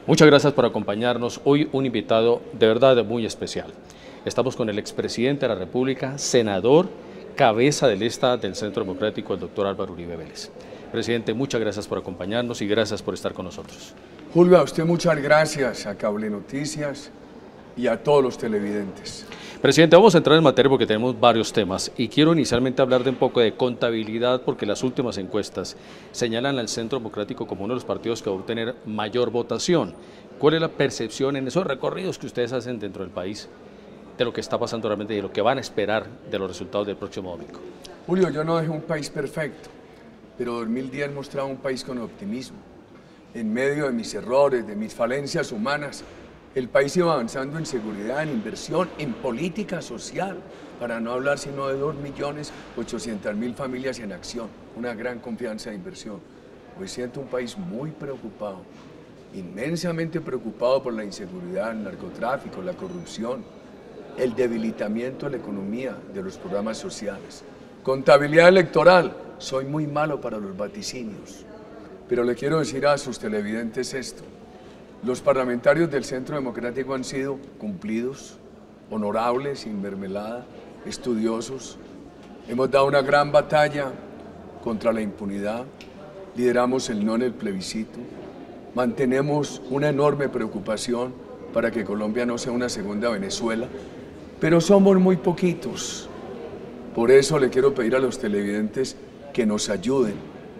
Muchas gracias por acompañarnos. Hoy un invitado de verdad muy especial. Estamos con el expresidente de la República, senador, cabeza de lista del Centro Democrático, el doctor Álvaro Uribe Vélez. Presidente, muchas gracias por acompañarnos y gracias por estar con nosotros. Julio, a usted muchas gracias, a Cable Noticias y a todos los televidentes. Presidente, vamos a entrar en materia porque tenemos varios temas y quiero inicialmente hablar de un poco de contabilidad porque las últimas encuestas señalan al Centro Democrático como uno de los partidos que va a obtener mayor votación. ¿Cuál es la percepción en esos recorridos que ustedes hacen dentro del país de lo que está pasando realmente y de lo que van a esperar de los resultados del próximo domingo? Julio, yo no dejé un país perfecto, pero 2010 mostraba un país con optimismo. En medio de mis errores, de mis falencias humanas, el país iba avanzando en seguridad, en inversión, en política social, para no hablar sino de 2.800.000 familias en acción, una gran confianza de inversión. Hoy siento un país muy preocupado, inmensamente preocupado por la inseguridad, el narcotráfico, la corrupción, el debilitamiento de la economía, de los programas sociales. Contabilidad electoral, soy muy malo para los vaticinios, pero le quiero decir a sus televidentes esto. Los parlamentarios del Centro Democrático han sido cumplidos, honorables, sin mermelada, estudiosos. Hemos dado una gran batalla contra la impunidad, lideramos el no en el plebiscito, mantenemos una enorme preocupación para que Colombia no sea una segunda Venezuela, pero somos muy poquitos. Por eso le quiero pedir a los televidentes que nos ayuden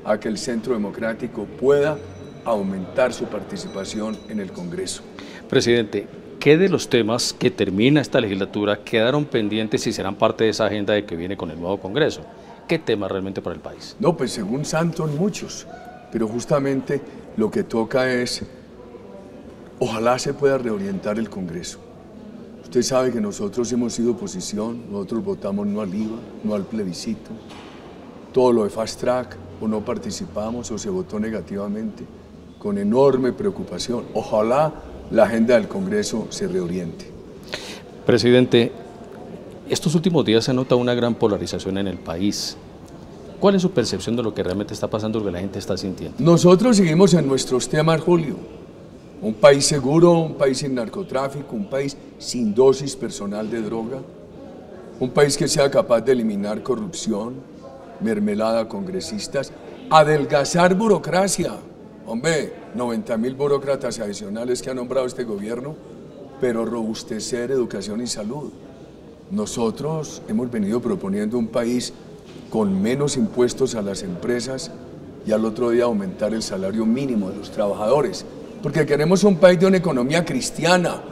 a que el Centro Democrático pueda aumentar su participación en el Congreso. Presidente, ¿qué de los temas que termina esta legislatura quedaron pendientes y serán parte de esa agenda de que viene con el nuevo Congreso? ¿Qué temas realmente para el país? No, pues según Santos muchos, pero justamente lo que toca es, ojalá se pueda reorientar el Congreso. Usted sabe que nosotros hemos sido oposición, nosotros votamos no al IVA, no al plebiscito, todo lo de Fast Track, o no participamos o se votó negativamente, con enorme preocupación. Ojalá la agenda del Congreso se reoriente. Presidente, estos últimos días se nota una gran polarización en el país. ¿Cuál es su percepción de lo que realmente está pasando, lo que la gente está sintiendo? Nosotros seguimos en nuestros temas, Julio. Un país seguro, un país sin narcotráfico, un país sin dosis personal de droga, un país que sea capaz de eliminar corrupción, mermelada a congresistas, adelgazar burocracia. Hombre, 90.000 burócratas adicionales que ha nombrado este gobierno, pero robustecer educación y salud. Nosotros hemos venido proponiendo un país con menos impuestos a las empresas y al otro día aumentar el salario mínimo de los trabajadores, porque queremos un país de una economía cristiana,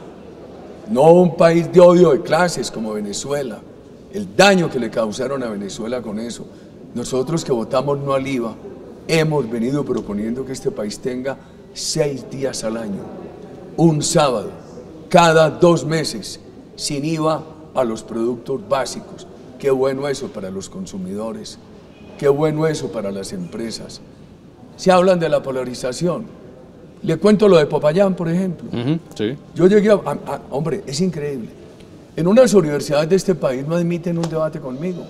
no un país de odio de clases como Venezuela. El daño que le causaron a Venezuela con eso. Nosotros que votamos no al IVA, hemos venido proponiendo que este país tenga 6 días al año, un sábado, cada 2 meses, sin IVA a los productos básicos. Qué bueno eso para los consumidores, qué bueno eso para las empresas. Se hablan de la polarización. Le cuento lo de Popayán, por ejemplo. Sí. Yo llegué hombre, es increíble. En unas universidades de este país no admiten un debate conmigo.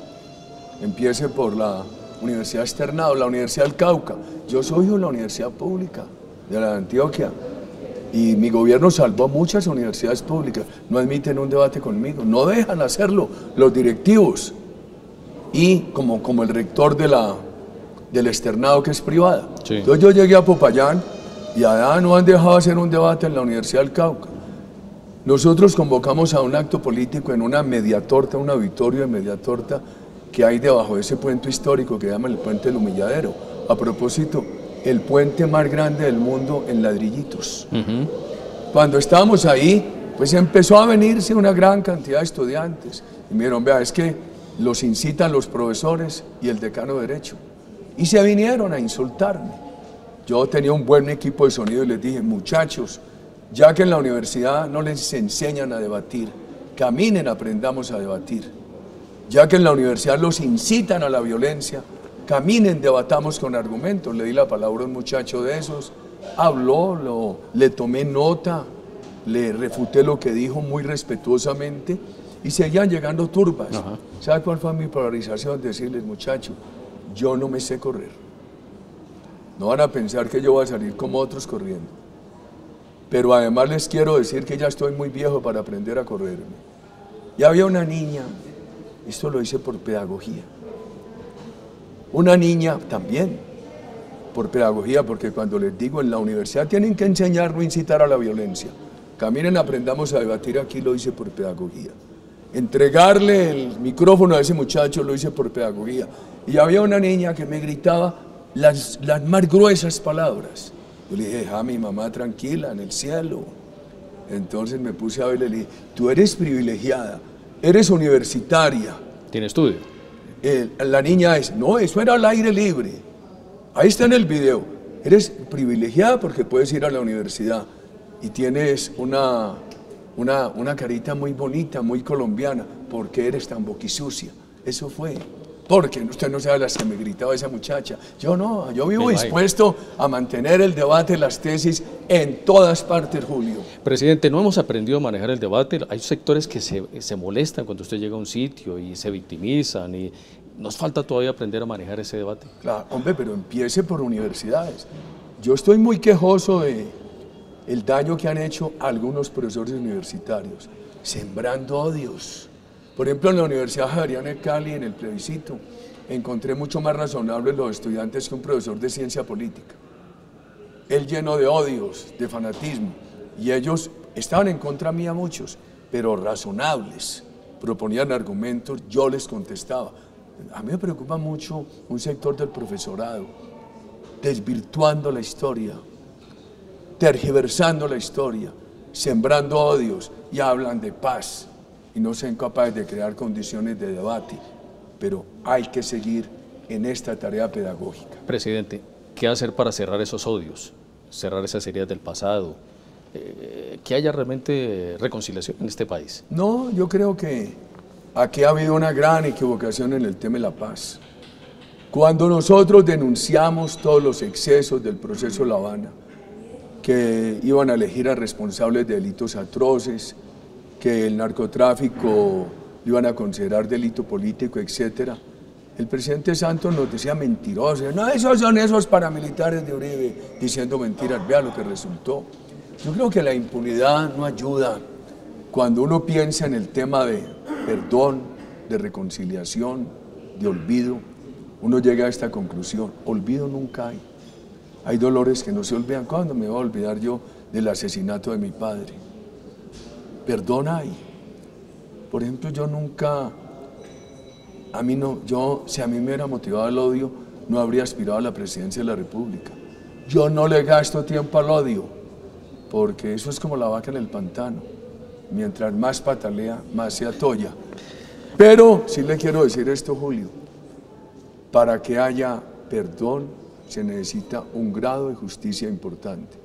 Empiece por la Universidad Externado, la Universidad del Cauca. Yo soy de la Universidad Pública de la Antioquia y mi gobierno salvó muchas universidades públicas. No admiten un debate conmigo, no dejan hacerlo los directivos. Y como el rector del Externado, que es privada. Sí. Entonces yo llegué a Popayán y allá no han dejado hacer un debate en la Universidad del Cauca. Nosotros convocamos a un acto político en una mediatorta, un auditorio de mediatorta que hay debajo de ese puente histórico que llaman el Puente del Humilladero. A propósito, el puente más grande del mundo en ladrillitos. Cuando estábamos ahí, pues empezó a venirse una gran cantidad de estudiantes. Y me dijeron, vea, es que los incitan los profesores y el decano de Derecho. Y se vinieron a insultarme. Yo tenía un buen equipo de sonido y les dije, muchachos, ya que en la universidad no les enseñan a debatir, caminen, aprendamos a debatir. Ya que en la universidad los incitan a la violencia, caminen, debatamos con argumentos. Le di la palabra a un muchacho de esos, habló, le tomé nota, le refuté lo que dijo muy respetuosamente y seguían llegando turbas. ¿Sabe cuál fue mi polarización? Decirles, muchachos, yo no me sé correr. No van a pensar que yo voy a salir como otros corriendo. pero además les quiero decir que ya estoy muy viejo para aprender a correrme. Y había una niña, esto lo hice por pedagogía, una niña también, por pedagogía, porque cuando les digo en la universidad tienen que enseñar, no incitar a la violencia. Caminen, aprendamos a debatir, aquí lo hice por pedagogía. Entregarle el micrófono a ese muchacho lo hice por pedagogía. Y había una niña que me gritaba las más gruesas palabras. Yo le dije, mi mamá tranquila, en el cielo. Entonces me puse a verle y le dije, tú eres privilegiada, eres universitaria. ¿Tiene estudio? La niña es, no, eso era al aire libre. Ahí está en el video. Eres privilegiada porque puedes ir a la universidad y tienes una carita muy bonita, muy colombiana. ¿Por qué eres tan boquisucia? Eso fue. Porque usted no sabe las que me gritaba esa muchacha. Yo no, yo vivo dispuesto a mantener el debate, las tesis en todas partes, Julio. Presidente, no hemos aprendido a manejar el debate. Hay sectores que se molestan cuando usted llega a un sitio y se victimizan y nos falta todavía aprender a manejar ese debate. Claro, hombre, pero empiece por universidades. Yo estoy muy quejoso de el daño que han hecho algunos profesores universitarios, sembrando odios. Por ejemplo, en la Universidad Javeriana de Cali, en el plebiscito, encontré mucho más razonables los estudiantes que un profesor de ciencia política. Él lleno de odios, de fanatismo, y ellos estaban en contra mía muchos, pero razonables, proponían argumentos, yo les contestaba. A mí me preocupa mucho un sector del profesorado, desvirtuando la historia, tergiversando la historia, sembrando odios, y hablan de paz, y no sean capaces de crear condiciones de debate, pero hay que seguir en esta tarea pedagógica. Presidente, ¿qué hacer para cerrar esos odios, cerrar esas heridas del pasado, que haya realmente reconciliación en este país? No, yo creo que aquí ha habido una gran equivocación en el tema de la paz. Cuando nosotros denunciamos todos los excesos del proceso La Habana, que iban a elegir a responsables de delitos atroces, que el narcotráfico lo iban a considerar delito político, etc. El presidente Santos nos decía mentirosos, no, esos son esos paramilitares de Uribe, diciendo mentiras, vea lo que resultó. Yo creo que la impunidad no ayuda. Cuando uno piensa en el tema de perdón, de reconciliación, de olvido, uno llega a esta conclusión, olvido nunca hay. Hay dolores que no se olvidan. ¿Cuándo me voy a olvidar yo del asesinato de mi padre? Perdón hay. Por ejemplo, yo nunca, si a mí me hubiera motivado el odio, no habría aspirado a la presidencia de la República. Yo no le gasto tiempo al odio, porque eso es como la vaca en el pantano. Mientras más patalea, más se atolla. Pero sí le quiero decir esto, Julio, para que haya perdón se necesita un grado de justicia importante.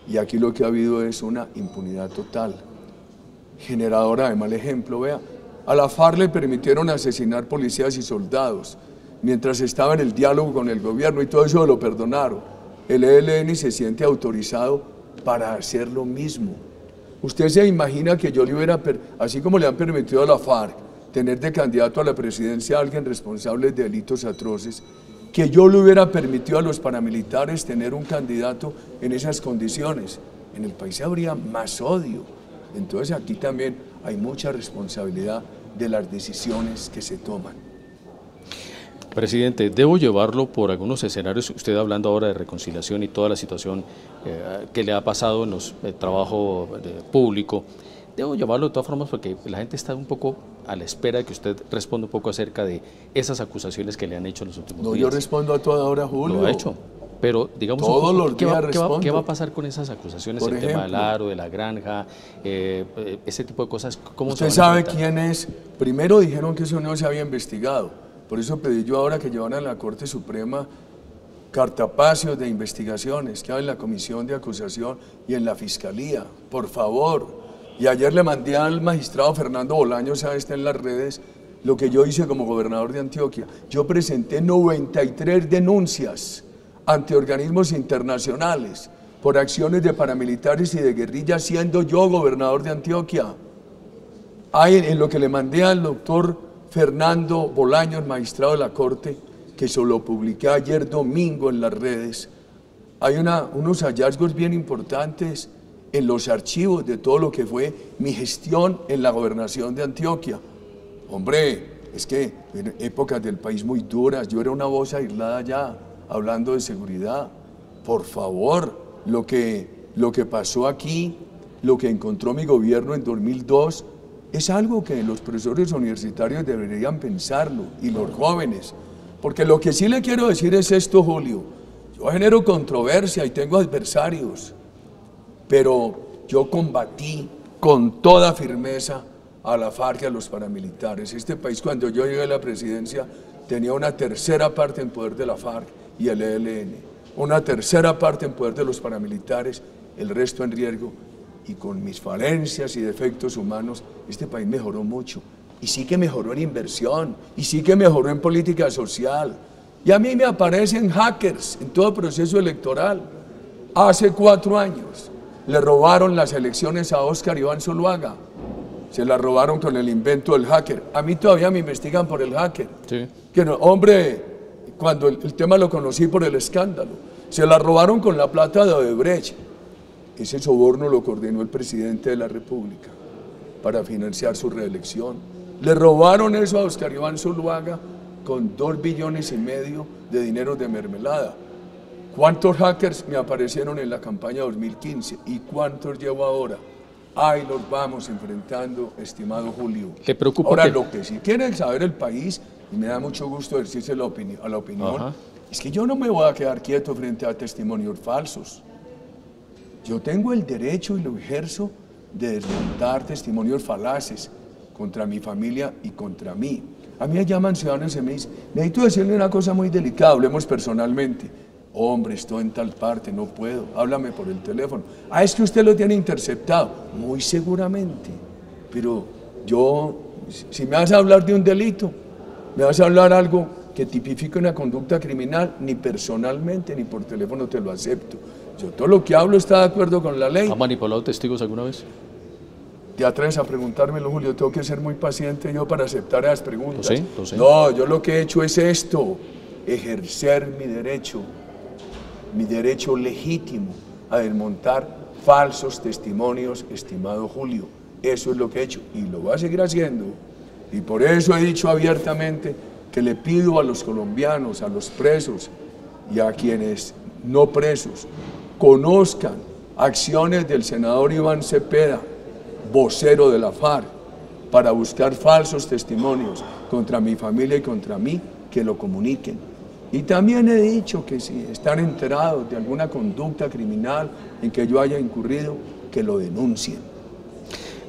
Y aquí lo que ha habido es una impunidad total, generadora de mal ejemplo. Vea, a la FARC le permitieron asesinar policías y soldados mientras estaba en el diálogo con el gobierno y todo eso lo perdonaron. El ELN se siente autorizado para hacer lo mismo. Usted se imagina que yo le hubiera, así como le han permitido a la FARC tener de candidato a la presidencia a alguien responsable de delitos atroces, que yo le hubiera permitido a los paramilitares tener un candidato en esas condiciones. En el país habría más odio. Entonces aquí también hay mucha responsabilidad de las decisiones que se toman. Presidente, debo llevarlo por algunos escenarios, usted hablando ahora de reconciliación y toda la situación que le ha pasado en los trabajo público, debo llevarlo de todas formas porque la gente está un poco a la espera de que usted responda un poco acerca de esas acusaciones que le han hecho en los últimos días. No, yo respondo a toda hora, Julio. Lo ha hecho, pero digamos, todos los días ¿qué va a pasar con esas acusaciones? El tema del aro, de la granja, ese tipo de cosas, ¿cómo se van a enfrentar? ¿Usted sabe quién es? Primero dijeron que eso no se había investigado, por eso pedí yo ahora que llevan a la Corte Suprema cartapacios de investigaciones que hay en la Comisión de Acusación y en la Fiscalía, por favor. Y ayer le mandé al magistrado Fernando Bolaños, está en las redes, lo que yo hice como gobernador de Antioquia. Yo presenté 93 denuncias ante organismos internacionales por acciones de paramilitares y de guerrillas, siendo yo gobernador de Antioquia. Hay en lo que le mandé al doctor Fernando Bolaños, magistrado de la Corte, que se lo publiqué ayer domingo en las redes, hay unos hallazgos bien importantes en los archivos de todo lo que fue mi gestión en la gobernación de Antioquia. Hombre, es que en épocas del país muy duras, yo era una voz aislada ya, hablando de seguridad. Por favor, lo que pasó aquí, lo que encontró mi gobierno en 2002, es algo que los profesores universitarios deberían pensarlo, y los jóvenes. Porque lo que sí le quiero decir es esto, Julio. Yo genero controversia y tengo adversarios, pero yo combatí con toda firmeza a la FARC y a los paramilitares. Este país, cuando yo llegué a la presidencia, tenía una tercera parte en poder de la FARC y el ELN, una tercera parte en poder de los paramilitares, el resto en riesgo. Y con mis falencias y defectos humanos, este país mejoró mucho. Y sí que mejoró en inversión, y sí que mejoró en política social. Y a mí me aparecen hackers en todo proceso electoral. Hace 4 años le robaron las elecciones a Óscar Iván Zuluaga. Se la robaron con el invento del hacker. A mí todavía me investigan por el hacker. Sí. Que no, hombre, cuando el tema lo conocí por el escándalo. Se la robaron con la plata de Odebrecht. Ese soborno lo coordinó el presidente de la República para financiar su reelección. Le robaron eso a Óscar Iván Zuluaga con 2,5 billones de dinero de mermelada. ¿Cuántos hackers me aparecieron en la campaña 2015 y cuántos llevo ahora? Ahí los vamos enfrentando, estimado Julio. ¿Le preocupa ahora, que... lo que sí quiere saber el país, y me da mucho gusto decirse a la opinión, es que yo no me voy a quedar quieto frente a testimonios falsos. Yo tengo el derecho y lo ejerzo de desmontar testimonios falaces contra mi familia y contra mí. A mí me llaman ciudadanos y me dicen, necesito decirle una cosa muy delicada, hablemos personalmente. Hombre, estoy en tal parte, no puedo, háblame por el teléfono. Ah, es que usted lo tiene interceptado. Muy seguramente, pero yo, si me vas a hablar de un delito, me vas a hablar algo que tipifique una conducta criminal, ni personalmente ni por teléfono te lo acepto. Yo todo lo que hablo está de acuerdo con la ley. ¿Ha manipulado testigos alguna vez? ¿Te atreves a preguntármelo, Julio? Tengo que ser muy paciente yo para aceptar esas preguntas. Lo sé. No, yo lo que he hecho es esto, ejercer mi derecho legítimo a desmontar falsos testimonios, estimado Julio. Eso es lo que he hecho y lo voy a seguir haciendo. Y por eso he dicho abiertamente que le pido a los colombianos, a los presos y a quienes no presos, conozcan acciones del senador Iván Cepeda, vocero de la FARC, para buscar falsos testimonios contra mi familia y contra mí, que lo comuniquen. Y también he dicho que si están enterados de alguna conducta criminal en que yo haya incurrido, que lo denuncien.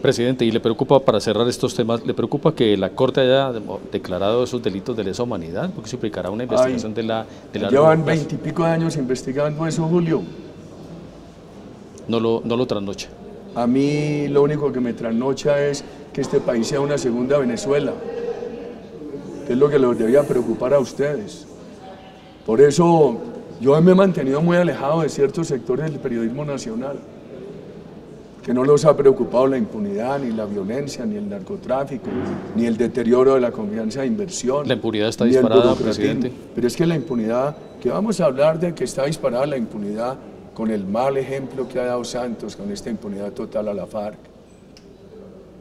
Presidente, ¿y le preocupa, para cerrar estos temas, le preocupa que la Corte haya declarado esos delitos de lesa humanidad? Porque se implicará una investigación de la llevan 20 y pico de años investigando eso, Julio. No lo trasnocha. A mí lo único que me trasnocha es que este país sea una segunda Venezuela, que es lo que les debía preocupar a ustedes. Por eso yo me he mantenido muy alejado de ciertos sectores del periodismo nacional, que no los ha preocupado la impunidad, ni la violencia, ni el narcotráfico, ni el deterioro de la confianza de inversión. La impunidad está disparada, presidente. Pero es que la impunidad, que vamos a hablar de que está disparada la impunidad con el mal ejemplo que ha dado Santos, con esta impunidad total a la FARC.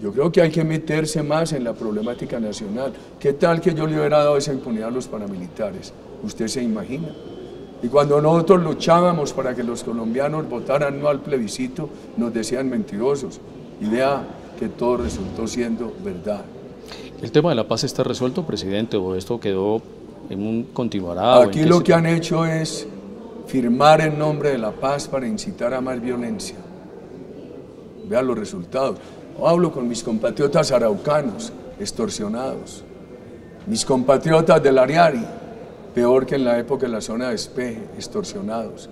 Yo creo que hay que meterse más en la problemática nacional. ¿Qué tal que yo le hubiera dado esa impunidad a los paramilitares? ¿Usted se imagina? Y cuando nosotros luchábamos para que los colombianos votaran no al plebiscito, nos decían mentirosos. Y vea que todo resultó siendo verdad. ¿El tema de la paz está resuelto, presidente, o esto quedó en un continuará? Aquí lo que han hecho es firmar en nombre de la paz para incitar a más violencia. Vea los resultados. Hablo con mis compatriotas araucanos, extorsionados. Mis compatriotas del Ariari, peor que en la época de la zona de Espeje, extorsionados.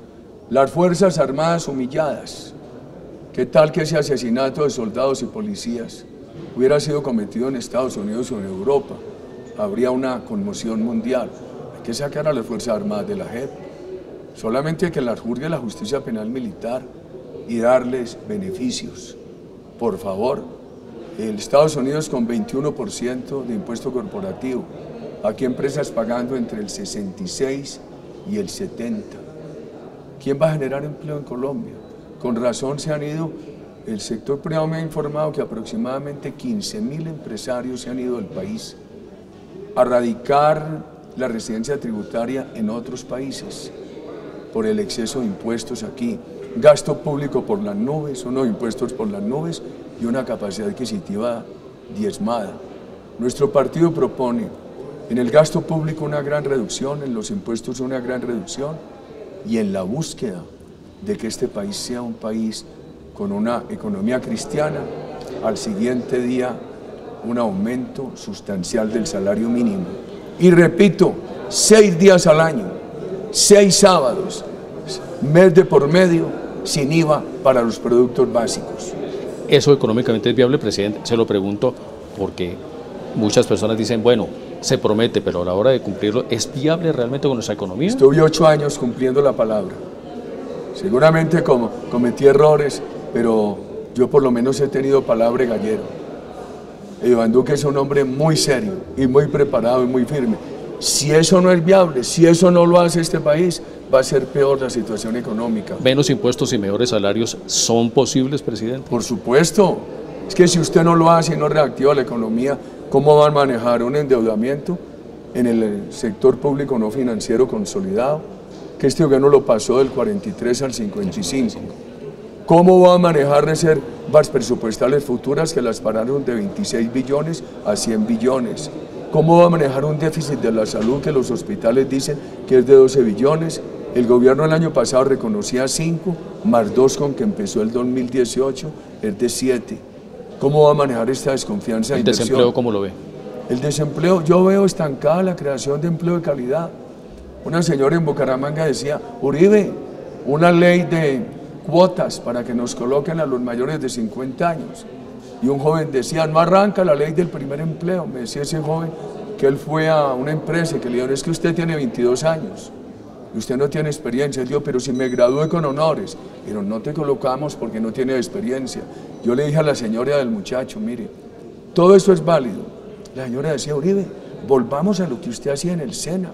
Las Fuerzas Armadas humilladas. ¿Qué tal que ese asesinato de soldados y policías hubiera sido cometido en Estados Unidos o en Europa? Habría una conmoción mundial. Hay que sacar a las Fuerzas Armadas de la JEP. Solamente que las juzgue la justicia penal militar y darles beneficios. Por favor, el Estados Unidos con 21% de impuesto corporativo, aquí empresas pagando entre el 66 y el 70. ¿Quién va a generar empleo en Colombia? Con razón se han ido, el sector privado me ha informado que aproximadamente 15.000 empresarios se han ido del país a radicar la residencia tributaria en otros países por el exceso de impuestos aquí, gasto público por las nubes, unos impuestos por las nubes y una capacidad adquisitiva diezmada. Nuestro partido propone en el gasto público una gran reducción, en los impuestos una gran reducción y en la búsqueda de que este país sea un país con una economía cristiana, al siguiente día un aumento sustancial del salario mínimo. Y repito, 6 días al año, 6 sábados, mes de por medio, sin IVA para los productos básicos. ¿Eso económicamente es viable, presidente? Se lo pregunto porque muchas personas dicen, bueno, se promete, pero a la hora de cumplirlo, ¿es viable realmente con nuestra economía? Estuve 8 años cumpliendo la palabra. Seguramente cometí errores, pero yo por lo menos he tenido palabra de gallero. Iván Duque es un hombre muy serio y muy preparado y muy firme. Si eso no es viable, si eso no lo hace este país, va a ser peor la situación económica. ¿Menos impuestos y mejores salarios son posibles, presidente? Por supuesto. Es que si usted no lo hace y no reactiva la economía, ¿cómo van a manejar un endeudamiento en el sector público no financiero consolidado? Que este gobierno lo pasó del 43 al 55. ¿Cómo va a manejar reservas presupuestales futuras que las pararon de 26 billones a 100 billones? ¿Cómo va a manejar un déficit de la salud que los hospitales dicen que es de 12 billones? El gobierno el año pasado reconocía 5, más 2 con que empezó el 2018, es de 7. ¿Cómo va a manejar esta desconfianza de inversión? ¿El desempleo cómo lo ve? El desempleo, yo veo estancada la creación de empleo de calidad. Una señora en Bucaramanga decía, Uribe, una ley de cuotas para que nos coloquen a los mayores de 50 años. Y un joven decía, no arranca la ley del primer empleo. Me decía ese joven que él fue a una empresa y que le dijeron, es que usted tiene 22 años y usted no tiene experiencia. Él dijo, pero si me gradué con honores. Pero no te colocamos porque no tiene experiencia. Yo le dije a la señora del muchacho, mire, todo eso es válido. La señora decía, Uribe, volvamos a lo que usted hacía en el SENA.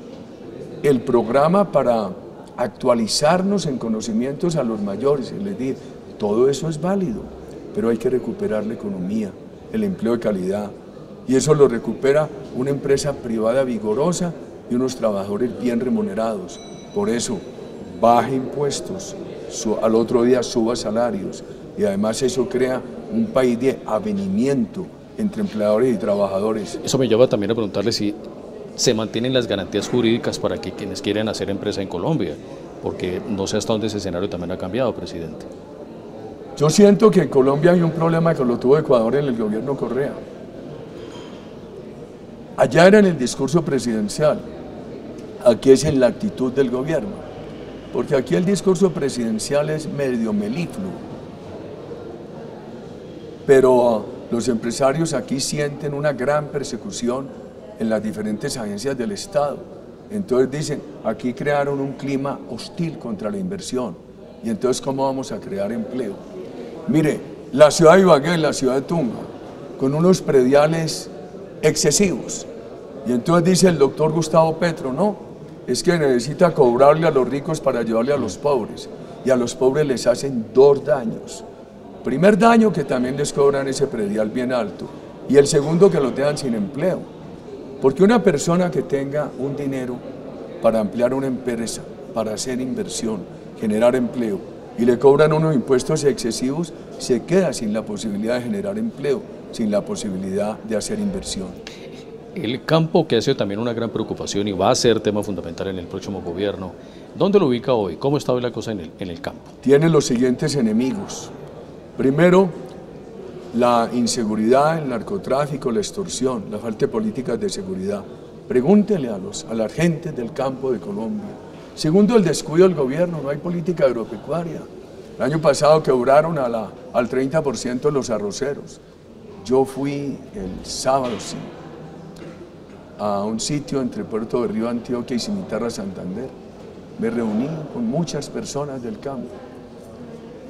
El programa para actualizarnos en conocimientos a los mayores. Y les dije, todo eso es válido, pero hay que recuperar la economía, el empleo de calidad. Y eso lo recupera una empresa privada vigorosa y unos trabajadores bien remunerados. Por eso, baje impuestos, al otro día suba salarios. Y además eso crea un país de avenimiento entre empleadores y trabajadores. Eso me lleva también a preguntarle si se mantienen las garantías jurídicas para que quienes quieren hacer empresa en Colombia, porque no sé hasta dónde ese escenario también ha cambiado, presidente. Yo siento que en Colombia hay un problema que lo tuvo Ecuador en el gobierno Correa. Allá era en el discurso presidencial, aquí es en la actitud del gobierno, porque aquí el discurso presidencial es medio melifluo, pero los empresarios aquí sienten una gran persecución en las diferentes agencias del Estado. Entonces dicen, aquí crearon un clima hostil contra la inversión. Y entonces, ¿cómo vamos a crear empleo? Mire, la ciudad de Ibagué, la ciudad de Tunja, con unos prediales excesivos. Y entonces dice el doctor Gustavo Petro, no, es que necesita cobrarle a los ricos para ayudarle a los pobres. Y a los pobres les hacen 2 daños. Primer daño, que también les cobran ese predial bien alto. Y el segundo, que los dejan sin empleo. Porque una persona que tenga un dinero para ampliar una empresa, para hacer inversión, generar empleo, y le cobran unos impuestos excesivos, se queda sin la posibilidad de generar empleo, sin la posibilidad de hacer inversión. El campo, que ha sido también una gran preocupación y va a ser tema fundamental en el próximo gobierno, ¿dónde lo ubica hoy? ¿Cómo está hoy la cosa en el campo? Tiene los siguientes enemigos. Primero, la inseguridad, el narcotráfico, la extorsión, la falta de políticas de seguridad. Pregúntele a la gente del campo de Colombia. Segundo, el descuido del gobierno, no hay política agropecuaria. El año pasado quebraron al 30% de los arroceros. Yo fui el sábado, sí, a un sitio entre Puerto de Río, Antioquia y Cimitarra, Santander. Me reuní con muchas personas del campo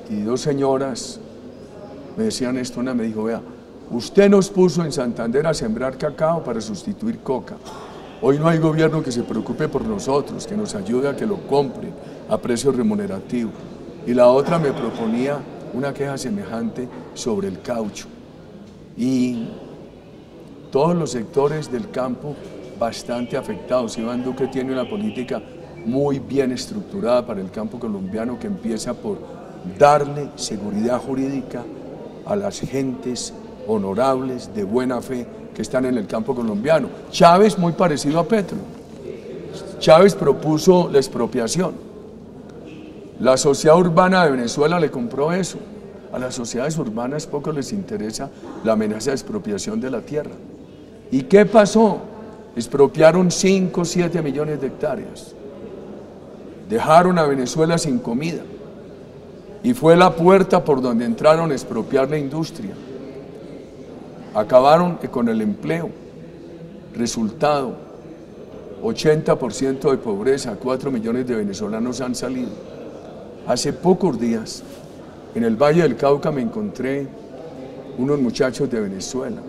y 2 señoras me decían esto. Una me dijo, vea, usted nos puso en Santander a sembrar cacao para sustituir coca. Hoy no hay gobierno que se preocupe por nosotros, que nos ayude a que lo compren a precios remunerativos. y la otra me proponía una queja semejante sobre el caucho. Y todos los sectores del campo bastante afectados. Iván Duque tiene una política muy bien estructurada para el campo colombiano que empieza por darle seguridad jurídica a las gentes honorables, de buena fe, que están en el campo colombiano. Chávez, muy parecido a Petro. Chávez propuso la expropiación. La sociedad urbana de Venezuela le compró eso. A las sociedades urbanas poco les interesa la amenaza de expropiación de la tierra. ¿Y qué pasó? Expropiaron 5 o 7 millones de hectáreas. Dejaron a Venezuela sin comida. Y fue la puerta por donde entraron a expropiar la industria. Acabaron con el empleo. Resultado, 80% de pobreza, 4 millones de venezolanos han salido. Hace pocos días, en el Valle del Cauca me encontré unos muchachos de Venezuela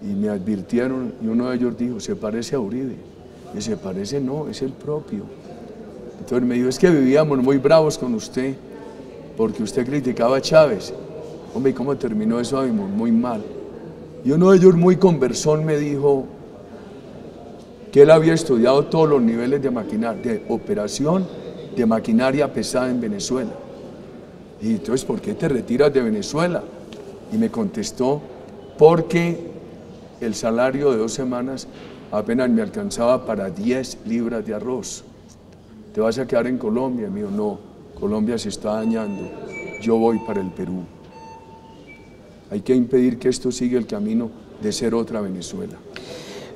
y me advirtieron, y uno de ellos dijo, se parece a Uribe. Y se parece, no, es el propio. Entonces me dijo, es que vivíamos muy bravos con usted porque usted criticaba a Chávez. Hombre, ¿y cómo terminó eso? Muy mal. Y uno de ellos muy conversón me dijo que él había estudiado todos los niveles de operación de maquinaria pesada en Venezuela. Y entonces, ¿por qué te retiras de Venezuela? Y me contestó, porque el salario de 2 semanas apenas me alcanzaba para 10 libras de arroz. ¿Te vas a quedar en Colombia? Me dijo, no, Colombia se está dañando, yo voy para el Perú. Hay que impedir que esto siga el camino de ser otra Venezuela.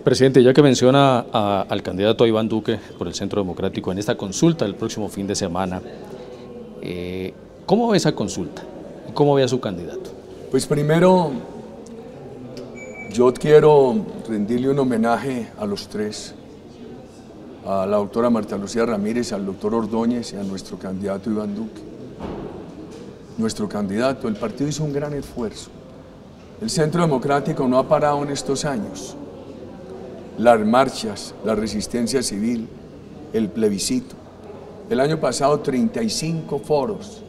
Presidente, ya que menciona al candidato Iván Duque por el Centro Democrático en esta consulta del próximo fin de semana, ¿cómo ve esa consulta? ¿Cómo ve a su candidato? Pues primero, yo quiero rendirle un homenaje a los tres, a la doctora Marta Lucía Ramírez, al doctor Ordóñez y a nuestro candidato Iván Duque. Nuestro candidato, el partido hizo un gran esfuerzo. El Centro Democrático no ha parado en estos años. Las marchas, la resistencia civil, el plebiscito. El año pasado 35 foros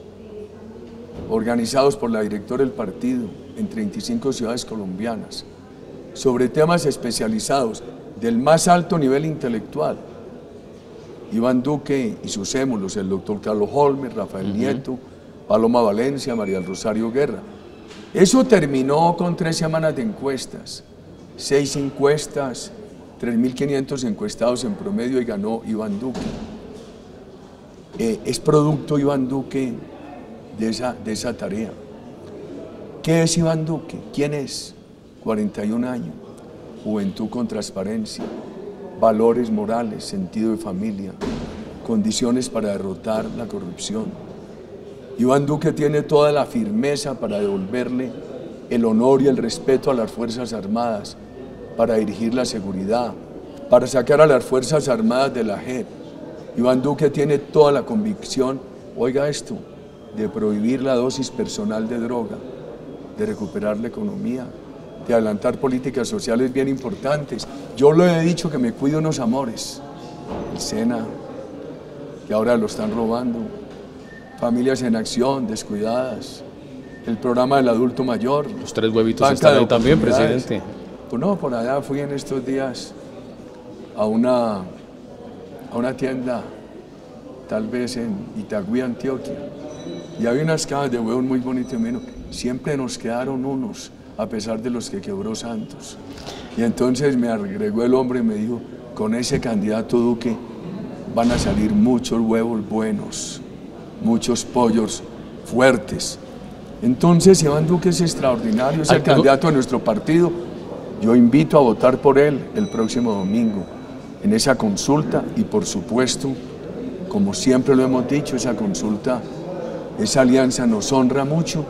organizados por la directora del partido en 35 ciudades colombianas sobre temas especializados del más alto nivel intelectual. Iván Duque y sus émulos, el doctor Carlos Holmes, Rafael Nieto, Paloma Valencia, María del Rosario Guerra. Eso terminó con 3 semanas de encuestas, 6 encuestas, 3.500 encuestados en promedio y ganó Iván Duque. Es producto Iván Duque de esa tarea. ¿Qué es Iván Duque? ¿Quién es? 41 años, juventud con transparencia, valores morales, sentido de familia, condiciones para derrotar la corrupción. Iván Duque tiene toda la firmeza para devolverle el honor y el respeto a las Fuerzas Armadas, para dirigir la seguridad, para sacar a las Fuerzas Armadas de la JEP. Iván Duque tiene toda la convicción, oiga esto, de prohibir la dosis personal de droga, de recuperar la economía, de adelantar políticas sociales bien importantes. Yo le he dicho que me cuide unos amores, el SENA, que ahora lo están robando, familias en acción, descuidadas, el programa del adulto mayor. Los 3 huevitos están ahí también, presidente. Pues no, por allá fui en estos días a una tienda, tal vez en Itagüí, Antioquia, y había unas cajas de huevos muy bonitas y menos. Siempre nos quedaron unos, a pesar de los que quebró Santos. Y entonces me agregó el hombre y me dijo, con ese candidato Duque van a salir muchos huevos buenos, muchos pollos fuertes. Entonces Iván Duque es extraordinario, es el candidato de nuestro partido. Yo invito a votar por él el próximo domingo en esa consulta y por supuesto, como siempre lo hemos dicho, esa consulta, esa alianza nos honra mucho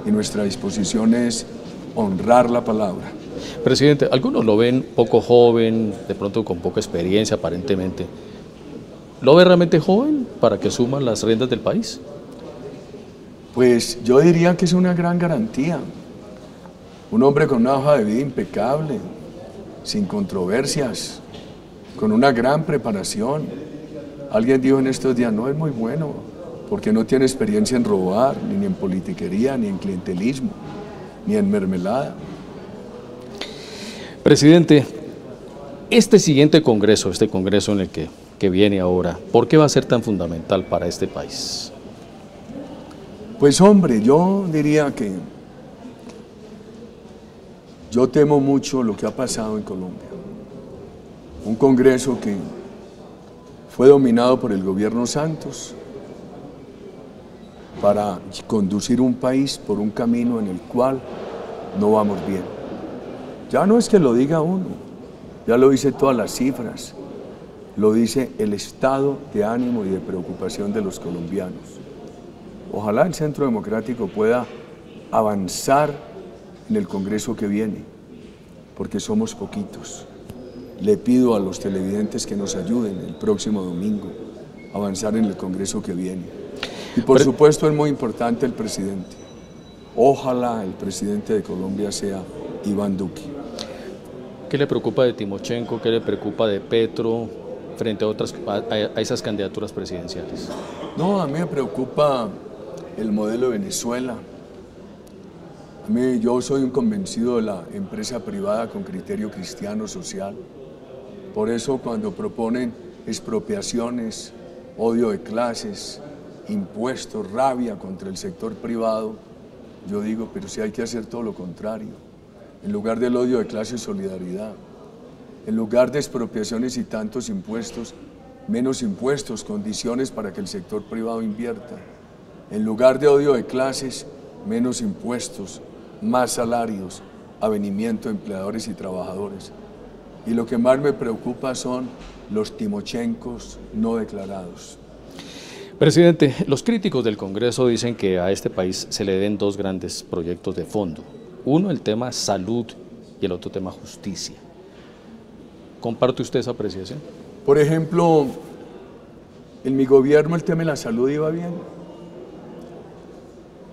y nuestra disposición es honrar la palabra. Presidente, algunos lo ven poco joven, de pronto con poca experiencia aparentemente. ¿Lo ve realmente joven para que suman las riendas del país? Pues yo diría que es una gran garantía. Un hombre con una hoja de vida impecable, sin controversias, con una gran preparación, Alguien dijo en estos días, no es muy bueno, porque no tiene experiencia en robar, ni en politiquería, ni en clientelismo, ni en mermelada. Presidente, este siguiente congreso, este congreso en el que viene ahora, ¿por qué va a ser tan fundamental para este país? Pues hombre, yo diría que yo temo mucho lo que ha pasado en Colombia. Un congreso que fue dominado por el gobierno Santos para conducir un país por un camino en el cual no vamos bien. Ya no es que lo diga uno, ya lo dice todas las cifras, lo dice el estado de ánimo y de preocupación de los colombianos. Ojalá el Centro Democrático pueda avanzar en el Congreso que viene, porque somos poquitos. Le pido a los televidentes que nos ayuden el próximo domingo a avanzar en el Congreso que viene. Y por supuesto es muy importante el presidente. Ojalá el presidente de Colombia sea Iván Duque. ¿Qué le preocupa de Timochenko? ¿Qué le preocupa de Petro frente a esas candidaturas presidenciales? No, a mí me preocupa el modelo de Venezuela. Yo soy un convencido de la empresa privada con criterio cristiano social. Por eso cuando proponen expropiaciones, odio de clases, impuestos, rabia contra el sector privado, yo digo, pero si hay que hacer todo lo contrario. En lugar del odio de clases, solidaridad. En lugar de expropiaciones y tantos impuestos, menos impuestos, condiciones para que el sector privado invierta. En lugar de odio de clases, menos impuestos, más salarios, avenimiento de empleadores y trabajadores. Y lo que más me preocupa son los Timochenkos no declarados. Presidente, los críticos del Congreso dicen que a este país se le den dos grandes proyectos de fondo. Uno, el tema salud, y el otro tema justicia. ¿Comparte usted esa apreciación? Por ejemplo, en mi gobierno el tema de la salud iba bien.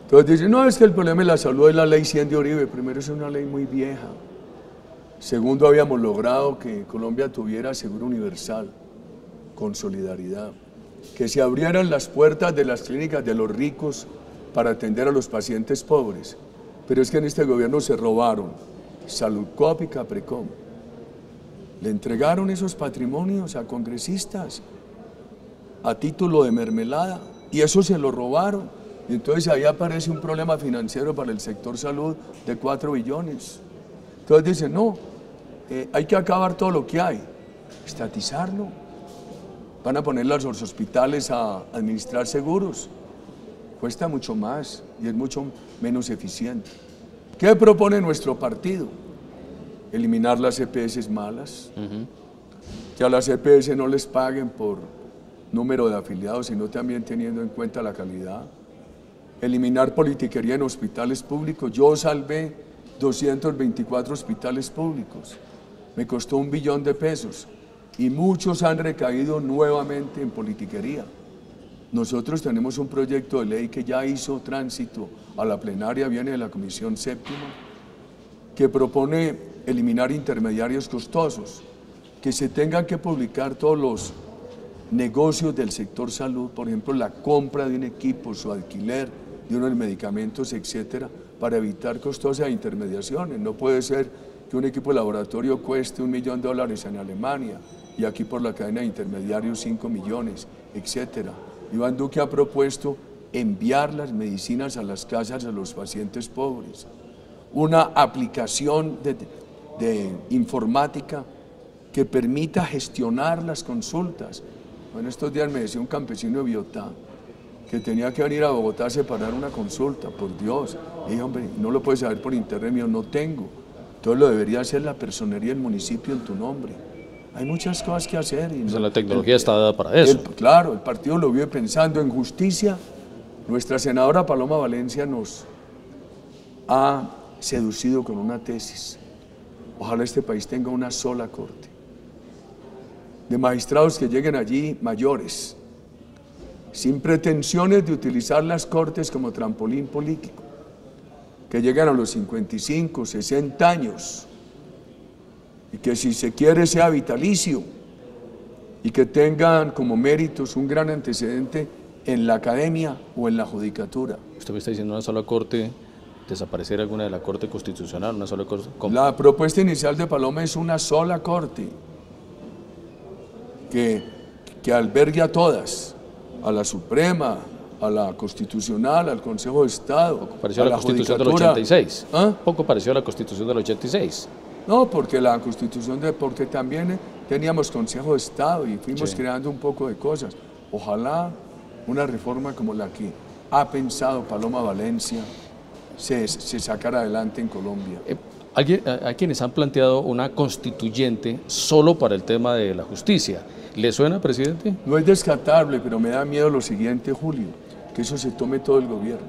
Entonces dicen, no, es que el problema de la salud es la ley 100 de Uribe. Primero, es una ley muy vieja. Segundo, habíamos logrado que Colombia tuviera seguro universal, con solidaridad. Que se abrieran las puertas de las clínicas de los ricos para atender a los pacientes pobres. Pero es que en este gobierno se robaron Saludcop y Caprecom. Le entregaron esos patrimonios a congresistas a título de mermelada y eso se lo robaron. Y entonces ahí aparece un problema financiero para el sector salud de 4 billones. Entonces dicen, no, hay que acabar todo lo que hay, estatizarlo. Van a poner los hospitales a administrar seguros. Cuesta mucho más y es mucho menos eficiente. ¿Qué propone nuestro partido? Eliminar las EPS malas, que a las EPS no les paguen por número de afiliados, sino también teniendo en cuenta la calidad. Eliminar politiquería en hospitales públicos. Yo salvé 224 hospitales públicos, me costó $1 billón y muchos han recaído nuevamente en politiquería. Nosotros tenemos un proyecto de ley que ya hizo tránsito a la plenaria, viene de la Comisión Séptima, que propone eliminar intermediarios costosos, que se tengan que publicar todos los negocios del sector salud, por ejemplo, la compra de un equipo, su alquiler de unos medicamentos, etcétera, para evitar costosas intermediaciones. No puede ser que un equipo de laboratorio cueste $1 millón en Alemania y aquí por la cadena de intermediarios 5 millones, etcétera. Iván Duque ha propuesto enviar las medicinas a las casas de los pacientes pobres, una aplicación de informática que permita gestionar las consultas. Bueno, estos días me decía un campesino de Biotá que tenía que venir a Bogotá a separar una consulta, por Dios. Y dije, hombre, no lo puedes saber por internet, mío, no tengo. Entonces lo debería hacer la personería del municipio en tu nombre. Hay muchas cosas que hacer. Y la tecnología está dada para eso. Claro, el partido lo vive pensando en justicia. Nuestra senadora Paloma Valencia nos ha seducido con una tesis. Ojalá este país tenga una sola corte, de magistrados que lleguen allí mayores, sin pretensiones de utilizar las cortes como trampolín político, que lleguen a los 55, 60 años, y que si se quiere sea vitalicio, y que tengan como méritos un gran antecedente en la academia o en la judicatura. Usted me está diciendo una sola corte, desaparecer alguna de la Corte Constitucional, una sola corte. ¿Cómo? La propuesta inicial de Paloma es una sola corte que albergue a todas, a la Suprema, a la Constitucional, al Consejo de Estado, Poco pareció a a la la Constitución del Judicatura. 86. ¿Ah? Poco pareció a la Constitución del 86. No, porque la Constitución, porque también teníamos Consejo de Estado y fuimos Sí. creando un poco de cosas. Ojalá una reforma como la que ha pensado Paloma Valencia se sacara adelante en Colombia. Hay quienes han planteado una constituyente solo para el tema de la justicia. ¿Le suena, presidente? No es descartable, pero me da miedo lo siguiente, Julio, que eso se tome todo el gobierno.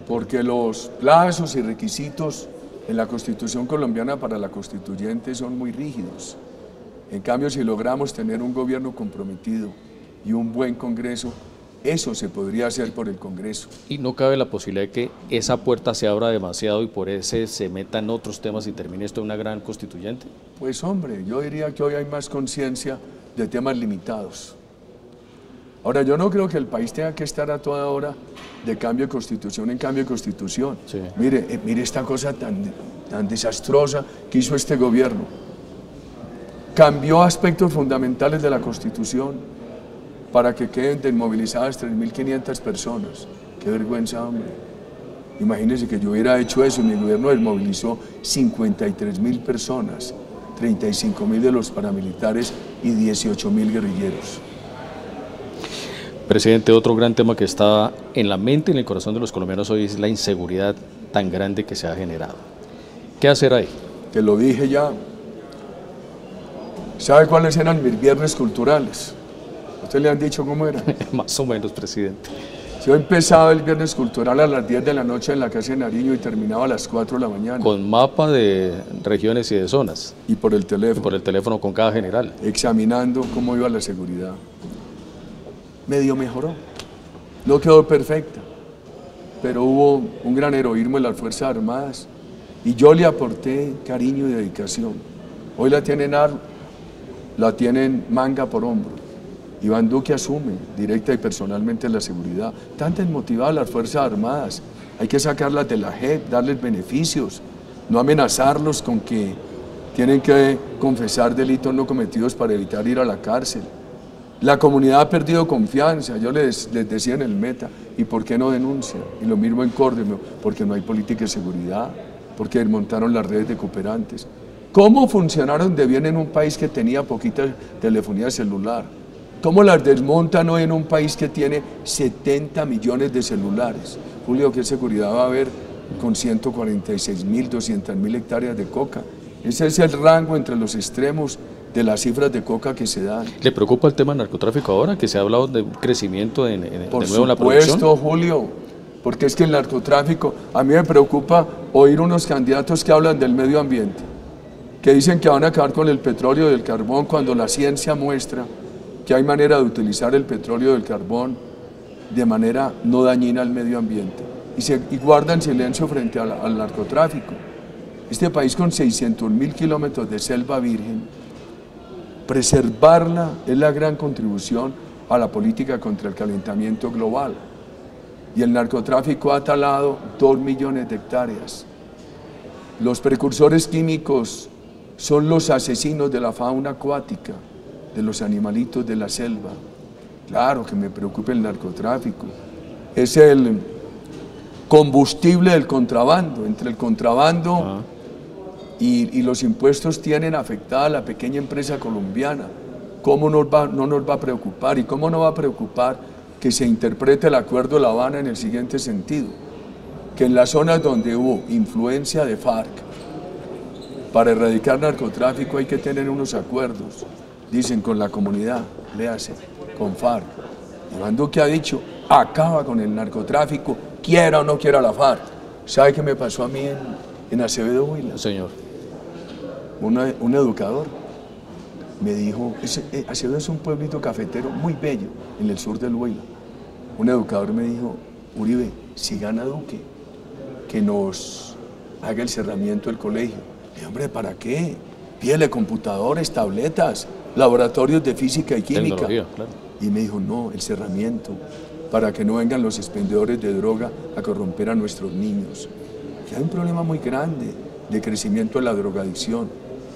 Porque los plazos y requisitos en la Constitución colombiana para la constituyente son muy rígidos. En cambio, si logramos tener un gobierno comprometido y un buen Congreso, eso se podría hacer por el Congreso. Y no cabe la posibilidad de que esa puerta se abra demasiado y por ese se metan otros temas y termine esto en una gran constituyente. Pues hombre, yo diría que hoy hay más conciencia de temas limitados. Ahora, yo no creo que el país tenga que estar a toda hora de cambio de constitución en cambio de constitución. Sí. Mire esta cosa tan desastrosa que hizo este gobierno. Cambió aspectos fundamentales de la Constitución para que queden desmovilizadas 3.500 personas. Qué vergüenza, hombre. Imagínense que yo hubiera hecho eso, mi gobierno desmovilizó 53.000 personas, 35.000 de los paramilitares y 18.000 guerrilleros. Presidente, otro gran tema que está en la mente y en el corazón de los colombianos hoy es la inseguridad tan grande que se ha generado. ¿Qué hacer ahí? Te lo dije ya. ¿Sabe cuáles eran mis viernes culturales? ¿A usted le han dicho cómo era? Más o menos, presidente. Yo empezaba el viernes cultural a las 10 de la noche en la Casa de Nariño y terminaba a las 4 de la mañana. Con mapa de regiones y de zonas. Y por el Y teléfono, por el teléfono con cada general. examinando cómo iba la seguridad. Medio mejoró. No quedó perfecta, pero hubo un gran heroísmo en las Fuerzas Armadas y yo le aporté cariño y dedicación. Hoy la tienen manga por hombro. Iván Duque asume directa y personalmente la seguridad. Tan desmotivadas las Fuerzas Armadas. Hay que sacarlas de la JEP, darles beneficios, no amenazarlos con que tienen que confesar delitos no cometidos para evitar ir a la cárcel. La comunidad ha perdido confianza, yo les decía en el Meta, ¿y por qué no denuncian? Y lo mismo en Córdoba, porque no hay política de seguridad, porque desmontaron las redes de cooperantes. ¿Cómo funcionaron de bien en un país que tenía poquita telefonía celular? ¿Cómo las desmontan hoy en un país que tiene 70 millones de celulares? Julio, ¿qué seguridad va a haber con 146.000, 200.000 hectáreas de coca? Ese es el rango entre los extremos de las cifras de coca que se dan. ¿Le preocupa el tema del narcotráfico ahora, que se ha hablado de un crecimiento de nuevo en la producción? Por supuesto, Julio, porque es que el narcotráfico, a mí me preocupa oír unos candidatos que hablan del medio ambiente, que dicen que van a acabar con el petróleo y el carbón cuando la ciencia muestra que hay manera de utilizar el petróleo y el carbón de manera no dañina al medio ambiente y guardan silencio frente al narcotráfico. Este país con 600.000 kilómetros de selva virgen, preservarla es la gran contribución a la política contra el calentamiento global. Y el narcotráfico ha talado 2 millones de hectáreas. Los precursores químicos son los asesinos de la fauna acuática, de los animalitos de la selva. Claro que me preocupa el narcotráfico. Es el combustible del contrabando. Entre el contrabando y los impuestos tienen afectada a la pequeña empresa colombiana. ¿Cómo no nos va a preocupar? ¿Y cómo no va a preocupar que se interprete el Acuerdo de La Habana en el siguiente sentido? Que en las zonas donde hubo influencia de FARC, para erradicar narcotráfico hay que tener unos acuerdos, dicen, con la comunidad, léase, con FARC. Iván Duque ha dicho, acaba con el narcotráfico, quiera o no quiera la FARC. ¿Sabe qué me pasó a mí en Acevedo Huila? Señor. Un educador me dijo, Acevedo es un pueblito cafetero muy bello en el sur del Huila. Un educador me dijo, Uribe, si gana Duque, que nos haga el cerramiento del colegio. Y hombre, ¿para qué? pídele computadores, tabletas, laboratorios de física y química. Tecnología, claro. Y me dijo, no, el cerramiento, para que no vengan los expendedores de droga a corromper a nuestros niños. Que hay un problema muy grande de crecimiento de la drogadicción.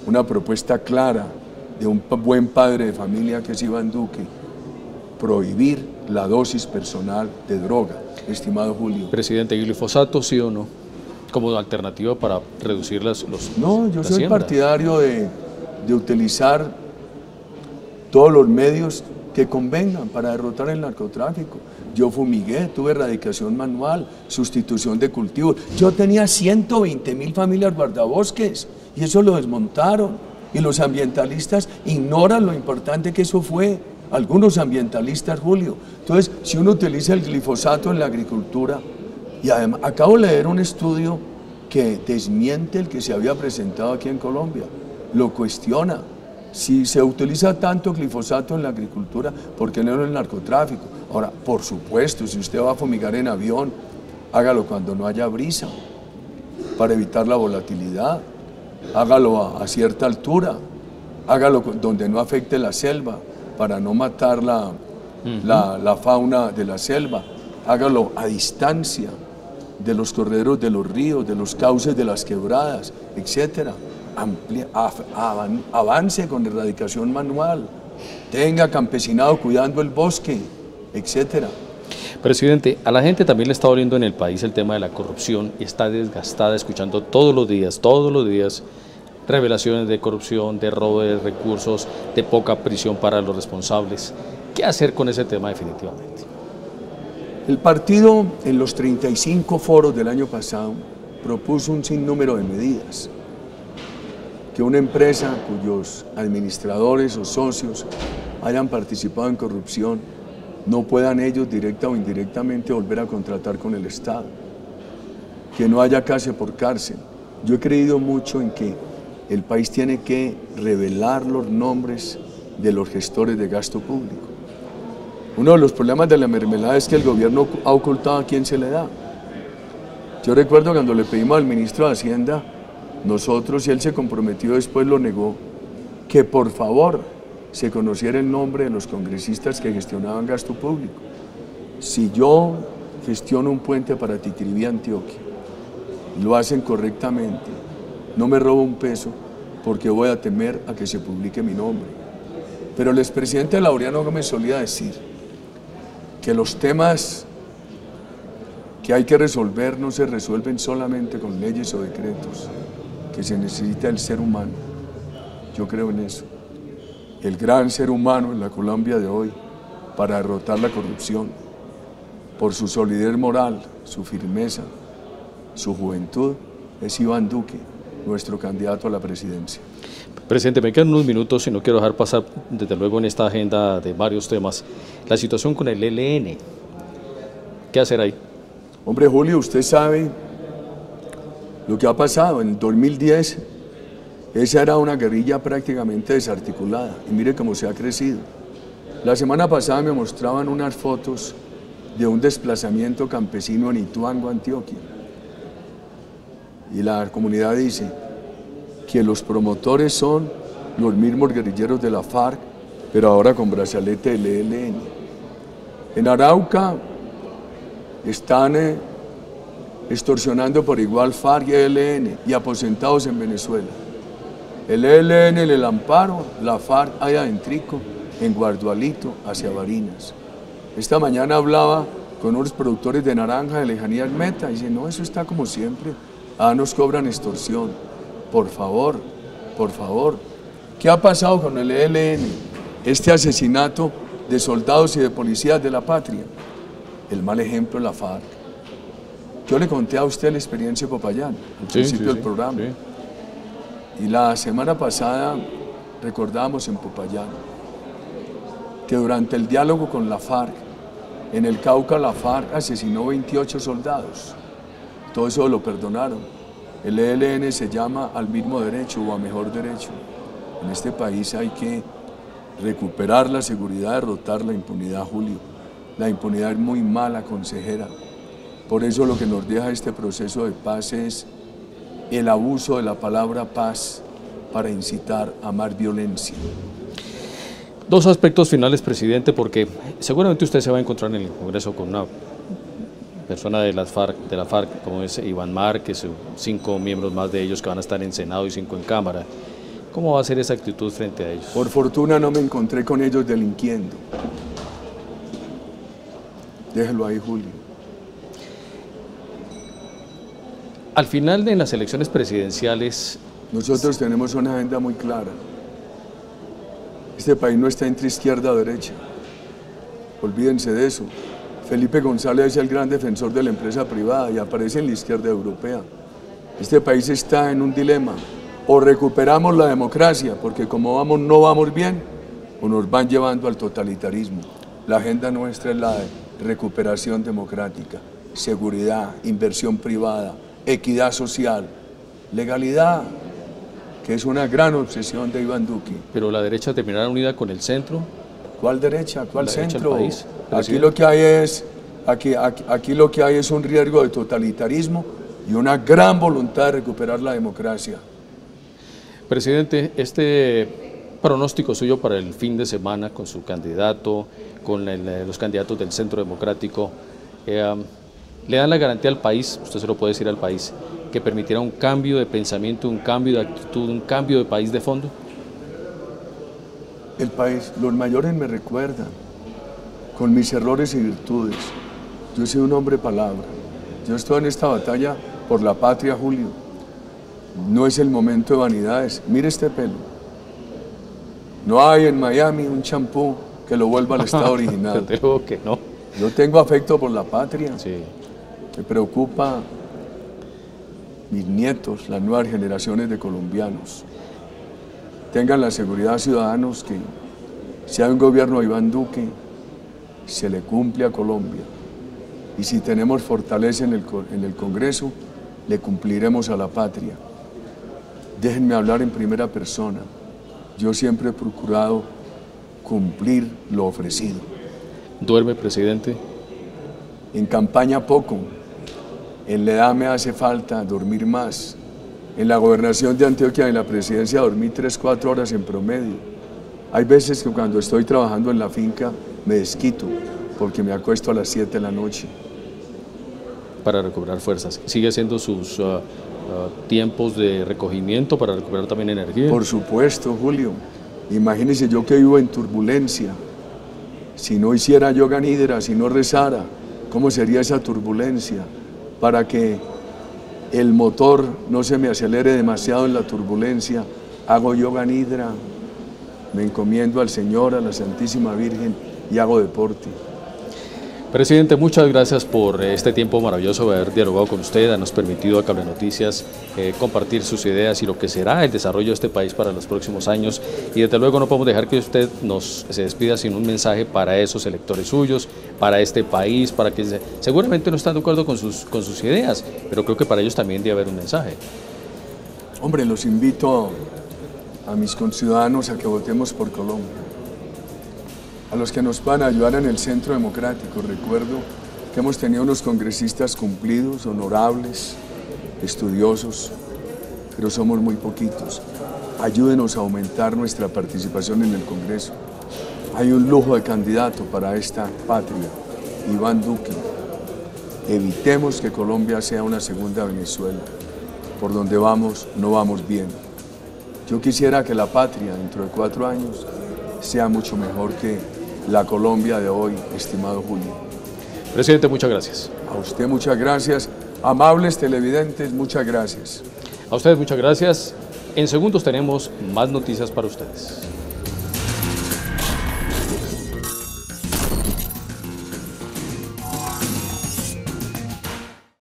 Una propuesta clara de un buen padre de familia que es Iván Duque, prohibir la dosis personal de droga, estimado Julio. Presidente, ¿glifosato sí o no? Como alternativa para reducir No, yo la soy siembra. partidario de utilizar todos los medios que convengan para derrotar el narcotráfico. Yo fumigué, tuve erradicación manual, sustitución de cultivos. Yo tenía 120.000 familias guardabosques y eso lo desmontaron. Y los ambientalistas ignoran lo importante que eso fue. Algunos ambientalistas, Julio. Entonces, si uno utiliza el glifosato en la agricultura, y además, acabo de leer un estudio que desmiente el que se había presentado aquí en Colombia, lo cuestiona. Si se utiliza tanto glifosato en la agricultura, ¿por qué no en el narcotráfico? Ahora, por supuesto, si usted va a fumigar en avión, hágalo cuando no haya brisa, para evitar la volatilidad. Hágalo a cierta altura, hágalo donde no afecte la selva, para no matar la fauna de la selva. Hágalo a distancia de los correderos de los ríos, de los cauces de las quebradas, etc. Avance con erradicación manual, tenga campesinado cuidando el bosque, etc. Presidente, a la gente también le está doliendo en el país el tema de la corrupción y está desgastada escuchando todos los días, revelaciones de corrupción, de robo de recursos, de poca prisión para los responsables. ¿Qué hacer con ese tema definitivamente? El partido, en los 35 foros del año pasado, propuso un sinnúmero de medidas. Que una empresa cuyos administradores o socios hayan participado en corrupción no puedan ellos directa o indirectamente volver a contratar con el Estado. Que no haya cárcel por cárcel. Yo he creído mucho en que el país tiene que revelar los nombres de los gestores de gasto público. Uno de los problemas de la mermelada es que el gobierno ha ocultado a quién se le da. Yo recuerdo cuando le pedimos al ministro de Hacienda, nosotros, y él se comprometió, después lo negó, que por favor se conociera el nombre de los congresistas que gestionaban gasto público. Si yo gestiono un puente para Titiribí, Antioquia, lo hacen correctamente, no me robo un peso porque voy a temer a que se publique mi nombre. Pero el expresidente Laureano Gómez solía decir que los temas que hay que resolver no se resuelven solamente con leyes o decretos, que se necesita el ser humano. Yo creo en eso. El gran ser humano en la Colombia de hoy para derrotar la corrupción, por su solidez moral, su firmeza, su juventud, es Iván Duque, nuestro candidato a la presidencia. Presidente, me quedan unos minutos y no quiero dejar pasar, desde luego, en esta agenda de varios temas, la situación con el ELN. ¿Qué hacer ahí? Hombre, Julio, usted sabe lo que ha pasado. En el 2010, esa era una guerrilla prácticamente desarticulada. Y mire cómo se ha crecido. La semana pasada me mostraban unas fotos de un desplazamiento campesino en Ituango, Antioquia. Y la comunidad dice que los promotores son los mismos guerrilleros de la FARC, pero ahora con brazalete del ELN. En Arauca están extorsionando por igual FARC y ELN y aposentados en Venezuela. El ELN en el Amparo, la FARC allá adentrico, en Guardualito, hacia Barinas. Esta mañana hablaba con unos productores de naranja de Lejanías Meta y dice, no, eso está como siempre, nos cobran extorsión. Por favor, por favor. ¿Qué ha pasado con el ELN? Este asesinato de soldados y de policías de la patria. El mal ejemplo en la FARC. Yo le conté a usted la experiencia de Popayán, al principio del programa. Sí. Y la semana pasada recordábamos en Popayán que durante el diálogo con la FARC, en el Cauca la FARC asesinó 28 soldados. Todo eso lo perdonaron. El ELN se llama al mismo derecho o a mejor derecho. En este país hay que recuperar la seguridad, derrotar la impunidad, Julio. La impunidad es muy mala consejera. Por eso lo que nos deja este proceso de paz es el abuso de la palabra paz para incitar a más violencia. Dos aspectos finales, presidente, porque seguramente usted se va a encontrar en el Congreso con una persona de la FARC, como es Iván Márquez, 5 miembros más de ellos que van a estar en Senado y 5 en Cámara. ¿Cómo va a ser esa actitud frente a ellos? Por fortuna no me encontré con ellos delinquiendo. Déjelo ahí, Julio. Al final de las elecciones presidenciales... Nosotros tenemos una agenda muy clara. Este país no está entre izquierda o derecha. Olvídense de eso. Felipe González es el gran defensor de la empresa privada y aparece en la izquierda europea. Este país está en un dilema. O recuperamos la democracia, porque como vamos no vamos bien, o nos van llevando al totalitarismo. La agenda nuestra es la de recuperación democrática, seguridad, inversión privada, equidad social, legalidad, que es una gran obsesión de Iván Duque. ¿Pero la derecha terminará unida con el centro? ¿Cuál derecha? ¿Cuál centro? País, aquí lo que hay es un riesgo de totalitarismo y una gran voluntad de recuperar la democracia. Presidente, este pronóstico suyo para el fin de semana con su candidato, con los candidatos del Centro Democrático, ¿le dan la garantía al país, usted se lo puede decir al país, que permitirá un cambio de pensamiento, un cambio de actitud, un cambio de país de fondo? El país, los mayores me recuerdan, con mis errores y virtudes. Yo soy un hombre palabra. Yo estoy en esta batalla por la patria, Julio. No es el momento de vanidades. Mire este pelo. No hay en Miami un champú que lo vuelva al estado original. Te digo que no. Yo tengo afecto por la patria. Sí. Me preocupa mis nietos, las nuevas generaciones de colombianos. Tengan la seguridad, ciudadanos, que si hay un gobierno de Iván Duque, se le cumple a Colombia. Y si tenemos fortaleza en el Congreso, le cumpliremos a la patria. Déjenme hablar en primera persona. Yo siempre he procurado cumplir lo ofrecido. ¿Duerme, presidente? En campaña poco. En la edad me hace falta dormir más. En la gobernación de Antioquia y en la presidencia dormí 3-4 horas en promedio. Hay veces que cuando estoy trabajando en la finca me desquito porque me acuesto a las 7 de la noche. Para recuperar fuerzas. ¿Sigue haciendo sus tiempos de recogimiento para recuperar también energía? Por supuesto, Julio. Imagínese yo que vivo en turbulencia. Si no hiciera yoga nidra, si no rezara, ¿cómo sería esa turbulencia? Para que el motor no se me acelere demasiado en la turbulencia, hago yoga nidra, me encomiendo al Señor, a la Santísima Virgen y hago deporte. Presidente, muchas gracias por este tiempo maravilloso de haber dialogado con usted, habernos permitido a Cable Noticias compartir sus ideas y lo que será el desarrollo de este país para los próximos años. Y desde luego no podemos dejar que usted se despida sin un mensaje para esos electores suyos, para este país, para que seguramente no están de acuerdo con sus ideas, pero creo que para ellos también debe haber un mensaje. Hombre, los invito a mis conciudadanos a que votemos por Colombia. A los que nos van a ayudar en el Centro Democrático. Recuerdo que hemos tenido unos congresistas cumplidos, honorables, estudiosos, pero somos muy poquitos. Ayúdenos a aumentar nuestra participación en el Congreso. Hay un lujo de candidato para esta patria, Iván Duque. Evitemos que Colombia sea una segunda Venezuela. Por donde vamos, no vamos bien. Yo quisiera que la patria, dentro de 4 años, sea mucho mejor que la Colombia de hoy, estimado Julio. Presidente, muchas gracias. A usted muchas gracias. Amables televidentes, muchas gracias. A ustedes muchas gracias. En segundos tenemos más noticias para ustedes.